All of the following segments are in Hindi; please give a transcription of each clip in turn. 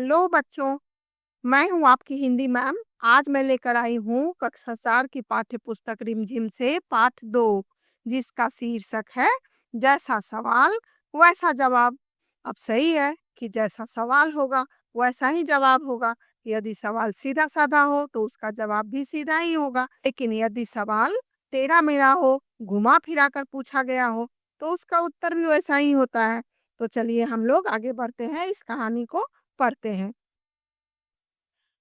हेलो बच्चों, मैं हूँ आपकी हिंदी मैम। आज मैं लेकर आई हूँ कक्षा 4 की पाठ्य पुस्तक रिमझिम से पाठ 2, जिसका शीर्षक है जैसा सवाल वैसा जवाब। अब सही है कि जैसा सवाल होगा वैसा ही जवाब होगा। यदि सवाल सीधा साधा हो तो उसका जवाब भी सीधा ही होगा, लेकिन यदि सवाल टेढ़ा मेढ़ा हो, घुमा फिरा कर पूछा गया हो, तो उसका उत्तर भी वैसा ही होता है। तो चलिए हम लोग आगे बढ़ते हैं, इस कहानी को पढ़ते हैं।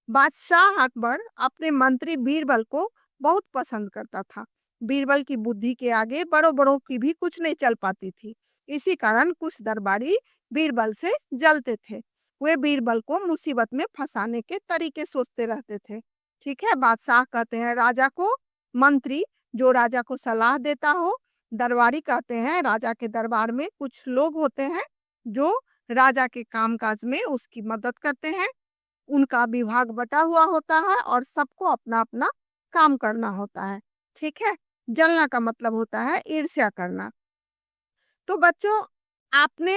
बादशाह अकबर अपने मंत्री बीरबल को बहुत पसंद करता था। बीरबल की बुद्धि के आगे बड़ों बड़ों की भी कुछ नहीं चल पाती थी। इसी कारण कुछ दरबारी बीरबल से जलते थे। वे बीरबल को मुसीबत में फंसाने के तरीके सोचते रहते थे। ठीक है, बादशाह कहते हैं राजा को, मंत्री जो राजा को सलाह देता हो। दरबारी कहते हैं राजा के दरबार में कुछ लोग होते हैं जो राजा के कामकाज में उसकी मदद करते हैं। उनका विभाग बटा हुआ होता है और सबको अपना अपना काम करना होता है। ठीक है, जलना का मतलब होता है ईर्ष्या करना। तो बच्चों, आपने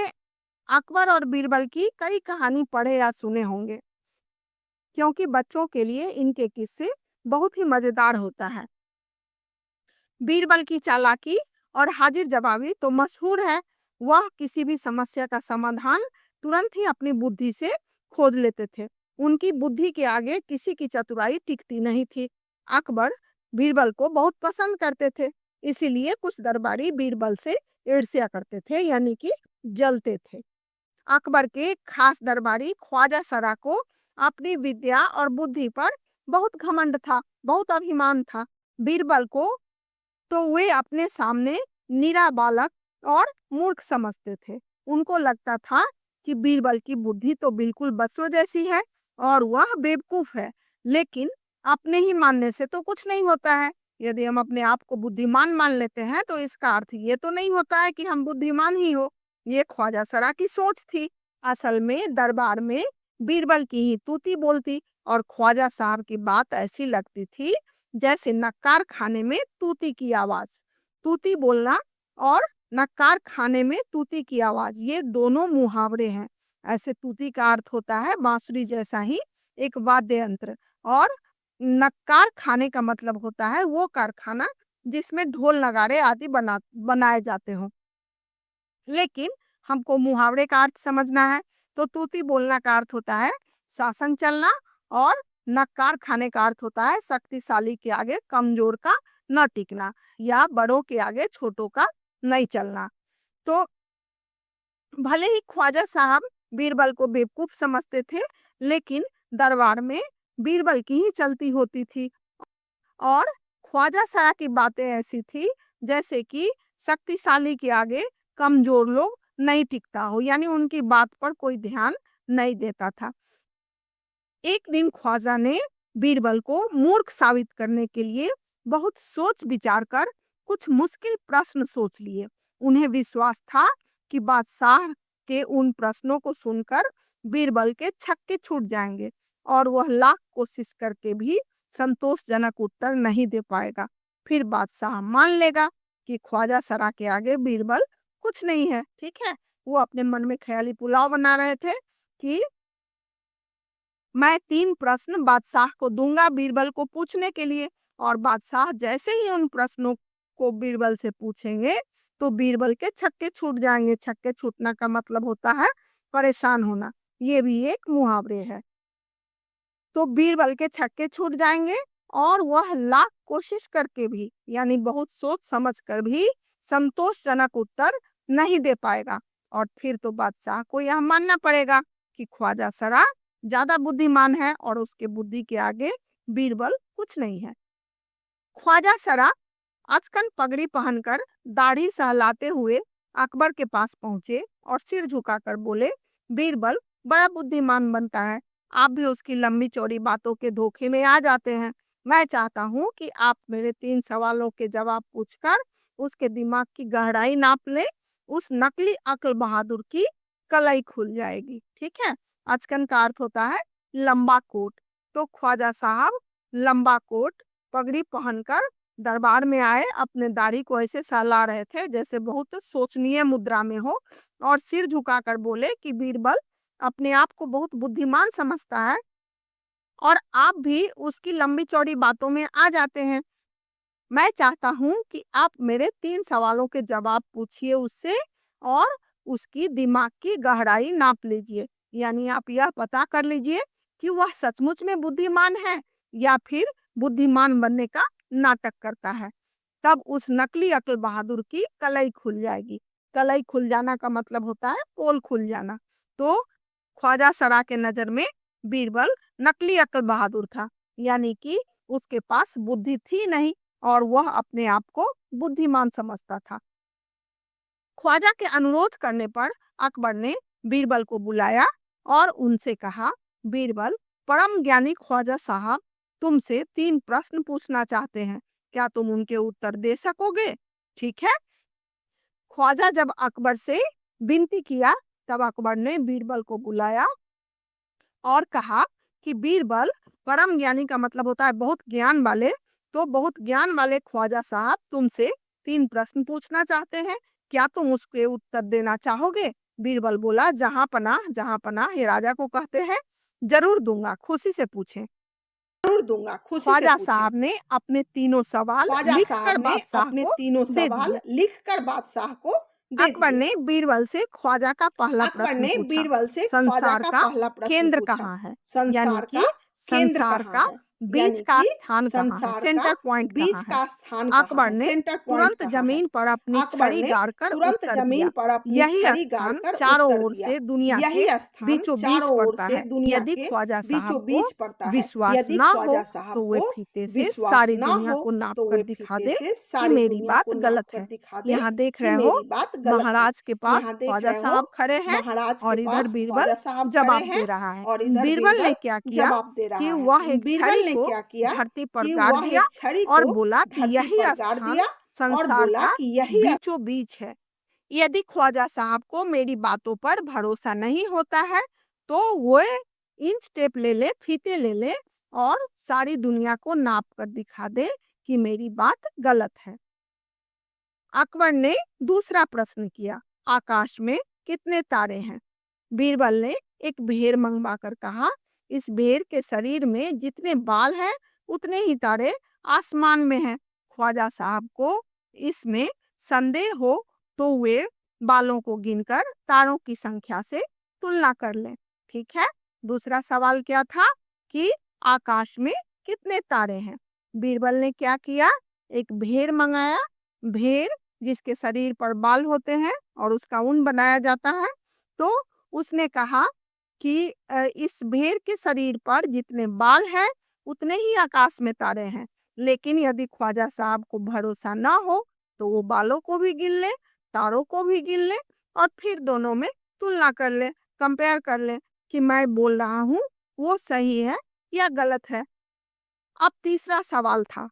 अकबर और बीरबल की कई कहानी पढ़े या सुने होंगे, क्योंकि बच्चों के लिए इनके किस्से बहुत ही मजेदार होता है। बीरबल की चालाकी और हाजिर जवाबी तो मशहूर है। वह किसी भी समस्या का समाधान तुरंत ही अपनी बुद्धि से खोज लेते थे। उनकी बुद्धि के आगे किसी की चतुराई टिकती नहीं थी। अकबर बीरबल को बहुत पसंद करते थे, इसीलिए कुछ दरबारी बीरबल से ईर्ष्या करते थे, यानी कि जलते थे। अकबर के खास दरबारी ख्वाजा सरा को अपनी विद्या और बुद्धि पर बहुत घमंड था, बहुत अभिमान था। बीरबल को तो वे अपने सामने निरा बालक और मूर्ख समझते थे। उनको लगता था कि बीरबल की बुद्धि तो बिल्कुल बच्चों जैसी है और वह बेवकूफ है। लेकिन अपने ही मानने से तो कुछ नहीं होता है। यदि हम अपने आप को बुद्धिमान मान लेते हैं तो इसका अर्थ ये तो नहीं होता है कि हम बुद्धिमान ही हो। ये ख्वाजा सरा की सोच थी। असल में दरबार में बीरबल की ही तूती बोलती और ख्वाजा साहब की बात ऐसी लगती थी जैसे नक्कार खाने में तूती की आवाज। तूती बोलना और नक्कार खाने में तूती की आवाज, ये दोनों मुहावरे हैं। ऐसे तूती का अर्थ होता है बांसुरी जैसा ही एक वाद्य यंत्र, और नक्कार खाने का मतलब होता है वो कारखाना जिसमें ढोल नगाड़े आदि बनाए जाते हो। लेकिन हमको मुहावरे का अर्थ समझना है, तो तूती बोलना का अर्थ होता है शासन चलना, और नक्कार खाने का अर्थ होता है शक्तिशाली के आगे कमजोर का न टिकना, या बड़ों के आगे छोटों का नहीं चलना। तो भले ही ख्वाजा साहब बीरबल को बेवकूफ समझते थे, लेकिन दरबार में बीरबल की ही चलती होती थी। और ख्वाजा साहब की बातें ऐसी थी जैसे कि शक्तिशाली के आगे कमजोर लोग नहीं टिकता हो, यानी उनकी बात पर कोई ध्यान नहीं देता था। एक दिन ख्वाजा ने बीरबल को मूर्ख साबित करने के लिए बहुत सोच विचार कर कुछ मुश्किल प्रश्न सोच लिए। उन्हें विश्वास था कि बादशाह के उन प्रश्नों को सुनकर बीरबल के छक्के छूट जाएंगे और वह लाख कोशिश करके भी संतोषजनक उत्तर नहीं दे पाएगा। फिर बादशाह मान लेगा कि ख्वाजा सरा के आगे बीरबल कुछ नहीं है। ठीक है, वो अपने मन में ख्याली पुलाव बना रहे थे कि मैं 3 प्रश्न बादशाह को दूंगा बीरबल को पूछने के लिए, और बादशाह जैसे ही उन प्रश्नों को बीरबल से पूछेंगे तो बीरबल के छक्के छूट जाएंगे। छक्के छूटना का मतलब होता है परेशान होना, ये भी एक मुहावरे है। तो बीरबल के छक्के छूट जाएंगे और वह लाख कोशिश करके भी, यानी बहुत सोच समझ कर भी, संतोषजनक उत्तर नहीं दे पाएगा। और फिर तो बादशाह को यह मानना पड़ेगा कि ख्वाजा सरा ज्यादा बुद्धिमान है और उसके बुद्धि के आगे बीरबल कुछ नहीं है। ख्वाजा सरा अचकन पगड़ी पहनकर दाढ़ी सहलाते हुए अकबर के पास पहुंचे और सिर झुकाकर बोले, बीरबल बड़ा बुद्धिमान बनता है, आप भी उसकी लंबी चौड़ी बातों के धोखे में आ जाते हैं। मैं चाहता हूं कि आप मेरे 3 सवालों के जवाब पूछकर उसके दिमाग की गहराई नाप ले। उस नकली अक्ल बहादुर की कलाई खुल जाएगी। ठीक है, अचकन का अर्थ होता है लंबा कोट। तो ख्वाजा साहब लंबा कोट पगड़ी पहनकर दरबार में आए, अपने दाढ़ी को ऐसे सहला रहे थे जैसे बहुत सोचनीय मुद्रा में हो, और सिर झुकाकर बोले कि बीरबल अपने आप को बहुत बुद्धिमान समझता है और आप भी उसकी लंबी चौड़ी बातों में आ जाते हैं। मैं चाहता हूँ कि आप मेरे 3 सवालों के जवाब पूछिए उससे और उसकी दिमाग की गहराई नाप लीजिए। यानी आप यह पता कर लीजिए कि वह सचमुच में बुद्धिमान है या फिर बुद्धिमान बनने का नाटक करता है। तब उस नकली अक्ल बहादुर की कलई खुल जाएगी। कलई खुल जाना का मतलब होता है पोल खुल जाना। तो ख्वाजा सरा के नजर में बीरबल नकली अक्ल बहादुर था, यानी कि उसके पास बुद्धि थी नहीं और वह अपने आप को बुद्धिमान समझता था। ख्वाजा के अनुरोध करने पर अकबर ने बीरबल को बुलाया और उनसे कहा, बीरबल, परम ज्ञानी ख्वाजा साहब तुमसे 3 प्रश्न पूछना चाहते हैं, क्या तुम उनके उत्तर दे सकोगे? ठीक है। ख्वाजा जब अकबर से विनती किया तब अकबर ने बीरबल को बुलाया और कहा कि बीरबल, परम ज्ञानी का मतलब होता है बहुत ज्ञान वाले, तो बहुत ज्ञान वाले ख्वाजा साहब तुमसे 3 प्रश्न पूछना चाहते हैं, क्या तुम उसके उत्तर देना चाहोगे? बीरबल बोला, जहां पनाह ये राजा को कहते हैं, जरूर दूंगा, खुशी से पूछें। ख्वाजा साहब ने अपने तीनों सवाल लिखकर बादशाह को दे अकबर ने बीरबल से ख्वाजा का पहला प्रश्न पूछा, संसार का केंद्र कहाँ है? यानी कि संसार का बीच का स्थान कहाँ है? सेंटर पॉइंट कहाँ है? अकबर ने तुरंत जमीन पर अपनी छड़ी गाड़कर उत्तर दिया, यही स्थान चारों ओर से दुनिया के बीचों बीच पड़ता है। यदि ख्वाजा साहब को विश्वास ना हो तो वे फीते से सारी दुनिया को नाप कर दिखा दे कि मेरी बात गलत है। यहाँ देख रहे हो महाराज के पास ख्वाजा साहब खड़े हैं और इधर बीरबल जवाब दे रहा है। बीरबल ने क्या किया कि वह एक छड़ी को धरती पर गाड़ दिया और बोला कि यही स्थान संसार का बीचों बीच है। यदि ख्वाजा साहब को मेरी बातों पर भरोसा नहीं होता है तो वो इंच टेप ले ले, फीते ले ले और सारी दुनिया को नाप कर दिखा दे कि मेरी बात गलत है। अकबर ने दूसरा प्रश्न किया, आकाश में कितने तारे हैं? बीरबल ने एक भेड़ मंगवा कर कहा, इस भेड़ के शरीर में जितने बाल हैं उतने ही तारे आसमान में हैं। ख्वाजा साहब को इसमें संदेह हो तो वे बालों को गिनकर तारों की संख्या से तुलना कर लें। ठीक है। दूसरा सवाल क्या था कि आकाश में कितने तारे हैं? बीरबल ने क्या किया, एक भेड़ मंगाया, भेड़ जिसके शरीर पर बाल होते हैं और उसका ऊन बनाया जाता है, तो उसने कहा कि इस भेड़ के शरीर पर जितने बाल हैं उतने ही आकाश में तारे हैं। लेकिन यदि ख्वाजा साहब को भरोसा ना हो तो वो बालों को भी गिन ले, तारों को भी गिन ले और फिर दोनों में तुलना कर ले, कंपेयर कर ले कि मैं बोल रहा हूँ वो सही है या गलत है। अब तीसरा सवाल था।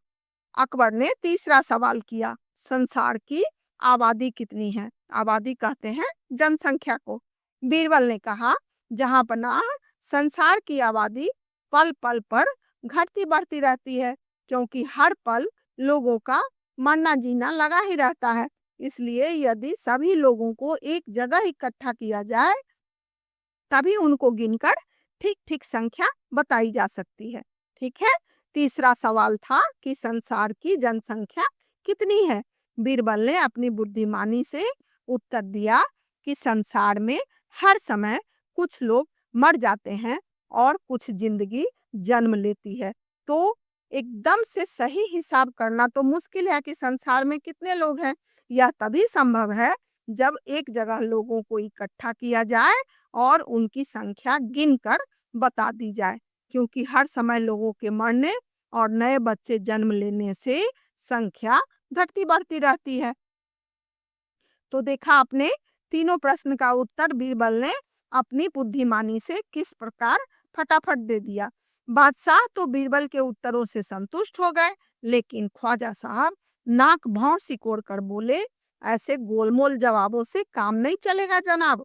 अकबर ने तीसरा सवाल किया, संसार की आबादी कितनी है? आबादी कहते हैं जनसंख्या को। बीरबल ने कहा, जहां पनाह संसार की आबादी पल पल पर घटती बढ़ती रहती है, क्योंकि हर पल लोगों का मरना जीना लगा ही रहता है। इसलिए यदि सभी लोगों को एक जगह इकट्ठा किया जाए तभी उनको गिनकर ठीक ठीक संख्या बताई जा सकती है। ठीक है। तीसरा सवाल था कि संसार की जनसंख्या कितनी है? बीरबल ने अपनी बुद्धिमानी से उत्तर दिया कि संसार में हर समय कुछ लोग मर जाते हैं और कुछ जिंदगी जन्म लेती है। तो एकदम से सही हिसाब करना तो मुश्किल है कि संसार में कितने लोग हैं। यह तभी संभव है जब एक जगह लोगों को इकट्ठा किया जाए और उनकी संख्या गिनकर बता दी जाए, क्योंकि हर समय लोगों के मरने और नए बच्चे जन्म लेने से संख्या घटती बढ़ती रहती है। तो देखा आपने, तीनों प्रश्न का उत्तर बीरबल ने अपनी बुद्धिमानी से किस प्रकार फटाफट दे दिया। बादशाह तो बीरबल के उत्तरों से संतुष्ट हो गए, लेकिन ख्वाजा साहब नाक भौं सिकोड़ कर बोले, ऐसे गोलमोल जवाबों से काम नहीं चलेगा जनाब।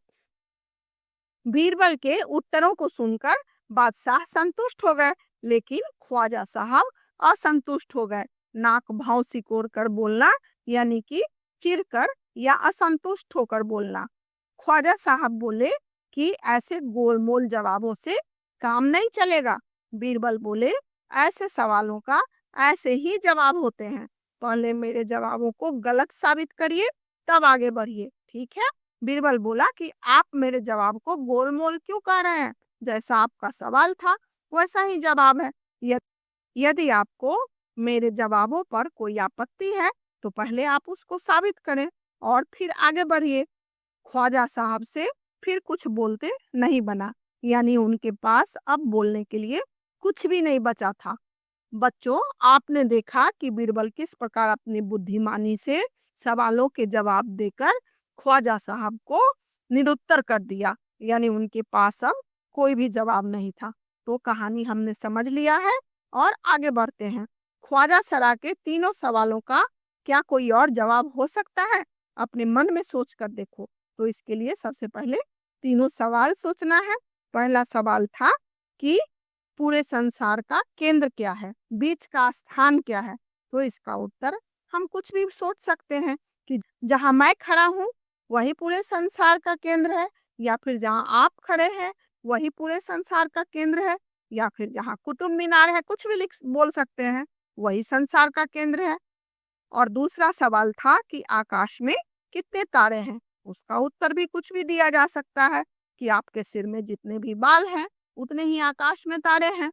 बीरबल के उत्तरों को सुनकर बादशाह संतुष्ट हो गए, लेकिन ख्वाजा साहब असंतुष्ट हो गए। नाक भाव सिकोड़ कर बोलना यानी कि चिढ़कर या असंतुष्ट होकर बोलना। ख्वाजा साहब बोले, कि ऐसे गोलमोल जवाबों से काम नहीं चलेगा। बीरबल बोले, ऐसे सवालों का ऐसे ही जवाब होते हैं। पहले मेरे जवाबों को गलत साबित करिए, तब आगे बढ़िए, ठीक है? बीरबल बोला कि आप मेरे जवाब को गोलमोल क्यों कह रहे हैं? जैसा आपका सवाल था वैसा ही जवाब है। य- यदि आपको मेरे जवाबों पर कोई आपत्ति है तो पहले आप उसको साबित करें और फिर आगे बढ़िए। ख्वाजा साहब से फिर कुछ बोलते नहीं बना, यानी उनके पास अब बोलने के लिए कुछ भी नहीं बचा था। बच्चों, आपने देखा कि बीरबल किस प्रकार अपनी बुद्धिमानी से सवालों के जवाब देकर ख्वाजा साहब को निरुत्तर कर दिया, यानी उनके पास अब कोई भी जवाब नहीं था। तो कहानी हमने समझ लिया है और आगे बढ़ते हैं। ख्वाजा सरा के तीनों सवालों का क्या कोई और जवाब हो सकता है? अपने मन में सोच कर देखो। तो इसके लिए सबसे पहले तीनों सवाल सोचना है। पहला सवाल था कि पूरे संसार का केंद्र क्या है, बीच का स्थान क्या है? तो इसका उत्तर हम कुछ भी सोच सकते हैं कि जहां मैं खड़ा हूँ वही पूरे संसार का केंद्र है, या फिर जहां आप खड़े हैं वही पूरे संसार का केंद्र है, या फिर जहां कुतुब मीनार है, कुछ भी लिख बोल सकते हैं, वही संसार का केंद्र है। और दूसरा सवाल था कि आकाश में कितने तारे हैं? उसका उत्तर भी कुछ भी दिया जा सकता है कि आपके सिर में जितने भी बाल हैं उतने ही आकाश में तारे हैं।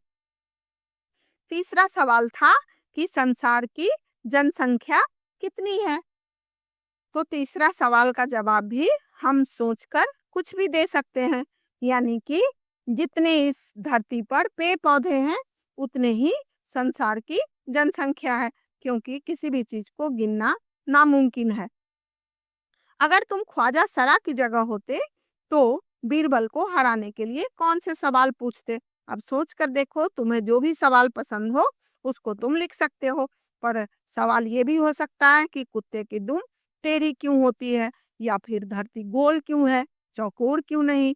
तीसरा सवाल था कि संसार की जनसंख्या कितनी है? तो तीसरा सवाल का जवाब भी हम सोचकर कुछ भी दे सकते हैं, यानी कि जितने इस धरती पर पेड़ पौधे हैं उतने ही संसार की जनसंख्या है, क्योंकि किसी भी चीज को गिनना नामुमकिन है। अगर तुम ख्वाजा सरा की जगह होते तो बीरबल को हराने के लिए कौन से सवाल पूछते? अब सोच कर देखो, तुम्हें जो भी सवाल पसंद हो उसको तुम लिख सकते हो। पर सवाल ये भी हो सकता है कि कुत्ते की दुम टेढ़ी क्यों होती है, या फिर धरती गोल क्यों है, चौकोर क्यों नहीं।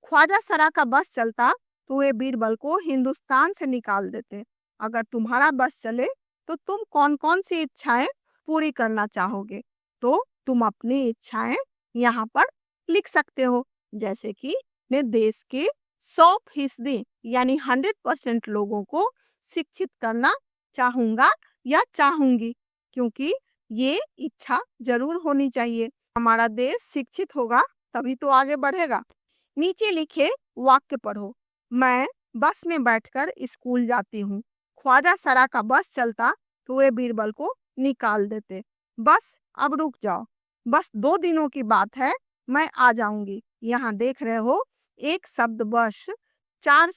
ख्वाजा सरा का बस चलता तो वे बीरबल को हिंदुस्तान से निकाल देते। अगर तुम्हारा बस चले तो तुम कौन कौन सी इच्छाएं पूरी करना चाहोगे? तो तुम अपनी इच्छाएं यहाँ पर लिख सकते हो, जैसे कि मैं देश के 100% यानी 100% लोगों को शिक्षित करना चाहूंगा या चाहूंगी, क्योंकि ये इच्छा जरूर होनी चाहिए। हमारा देश शिक्षित होगा तभी तो आगे बढ़ेगा। नीचे लिखे वाक्य पढ़ो। मैं बस में बैठकर स्कूल जाती हूँ। ख्वाजा सरा का बस चलता तो वे बीरबल को निकाल देते। बस अब रुक जाओ, बस 2 दिनों की बात है, मैं आ जाऊंगी। यहाँ देख रहे हो, एक शब्द बस 4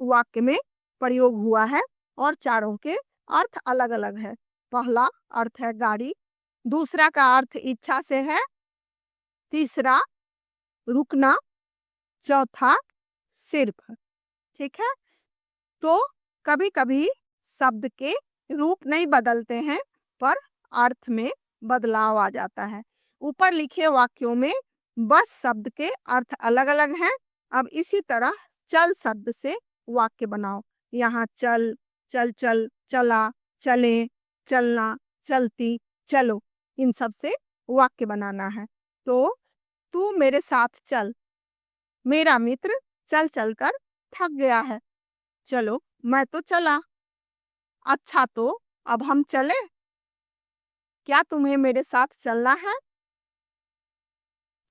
वाक्य में प्रयोग हुआ है और चारों के अर्थ अलग अलग है। पहला अर्थ है गाड़ी, दूसरा का अर्थ इच्छा से है, तीसरा रुकना, चौथा सिर्फ। ठीक है? तो कभी कभी शब्द के रूप नहीं बदलते हैं, पर अर्थ में बदलाव आ जाता है। ऊपर लिखे वाक्यों में बस शब्द के अर्थ अलग अलग हैं। अब इसी तरह चल शब्द से वाक्य बनाओ। यहाँ चल, चल चल, चला, चले, चलना, चलती, चलो, इन सब से वाक्य बनाना है। तो तू मेरे साथ चल, मेरा मित्र चल चलकर थक गया है, चलो मैं तो चला। अच्छा, तो अब हम चले, क्या तुम्हें मेरे साथ चलना है?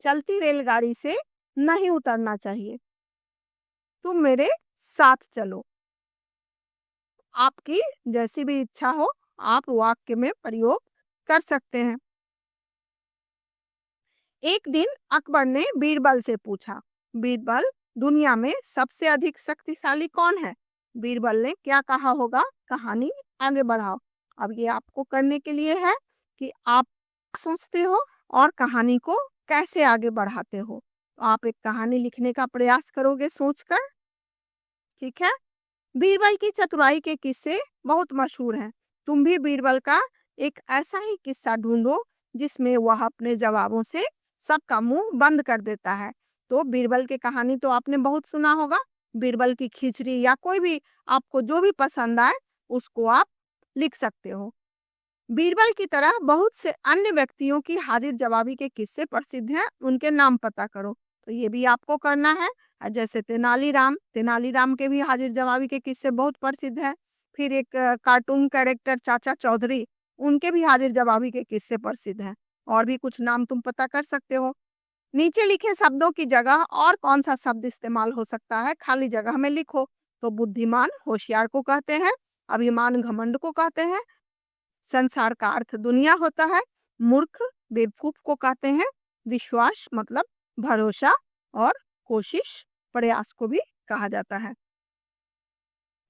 चलती रेलगाड़ी से नहीं उतरना चाहिए, तुम मेरे साथ चलो। आपकी जैसी भी इच्छा हो आप वाक्य में प्रयोग कर सकते हैं। एक दिन अकबर ने बीरबल से पूछा, बीरबल, दुनिया में सबसे अधिक शक्तिशाली कौन है? बीरबल ने क्या कहा होगा? कहानी आगे बढ़ाओ। अब ये आपको करने के लिए है कि आप सोचते हो और कहानी को कैसे आगे बढ़ाते हो। तो आप एक कहानी लिखने का प्रयास करोगे सोचकर, ठीक है? बीरबल की चतुराई के किस्से बहुत मशहूर हैं। तुम भी बीरबल का एक ऐसा ही किस्सा ढूंढो जिसमें वह अपने जवाबों से सबका मुंह बंद कर देता है। तो बीरबल की कहानी तो आपने बहुत सुना होगा। बीरबल की खिचड़ी या कोई भी आपको जो भी पसंद आए उसको आप लिख सकते हो। बीरबल की तरह बहुत से अन्य व्यक्तियों की हाजिर जवाबी के किस्से प्रसिद्ध हैं, उनके नाम पता करो। तो ये भी आपको करना है। जैसे तेनालीराम के भी हाजिर जवाबी के किस्से बहुत प्रसिद्ध हैं। फिर एक कार्टून कैरेक्टर चाचा चौधरी, उनके भी हाजिर जवाबी के किस्से प्रसिद्ध हैं। और भी कुछ नाम तुम पता कर सकते हो। नीचे लिखे शब्दों की जगह और कौन सा शब्द इस्तेमाल हो सकता है, खाली जगह में लिखो। तो बुद्धिमान होशियार को कहते हैं, अभिमान घमंड को कहते हैं, संसार का अर्थ दुनिया होता है, मूर्ख बेवकूफ को कहते हैं, विश्वास मतलब भरोसा, और कोशिश प्रयास को भी कहा जाता है।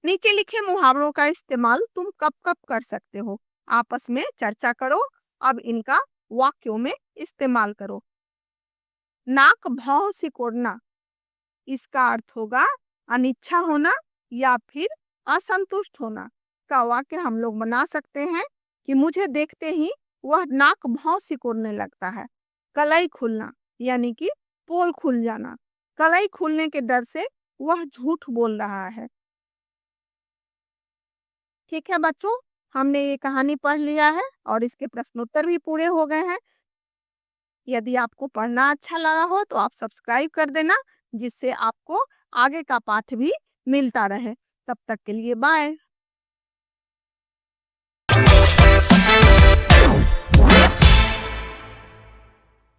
नीचे लिखे मुहावरों का इस्तेमाल तुम कब कब कर सकते हो, आपस में चर्चा करो। अब इनका वाक्यों में इस्तेमाल करो। नाक भौं सिकोड़ना, इसका अर्थ होगा अनिच्छा होना या फिर असंतुष्ट होना। का वाक्य हम लोग बना सकते हैं कि मुझे देखते ही वह नाक भौं सिकोड़ने लगता है। कलाई खुलना यानी कि पोल खुल जाना, कलाई खुलने के डर से वह झूठ बोल रहा है। ठीक है बच्चों, हमने ये कहानी पढ़ लिया है और इसके प्रश्नोत्तर भी पूरे हो गए हैं। यदि आपको पढ़ना अच्छा लगा हो तो आप सब्सक्राइब कर देना, जिससे आपको आगे का पाठ भी मिलता रहे। तब तक के लिए बाय।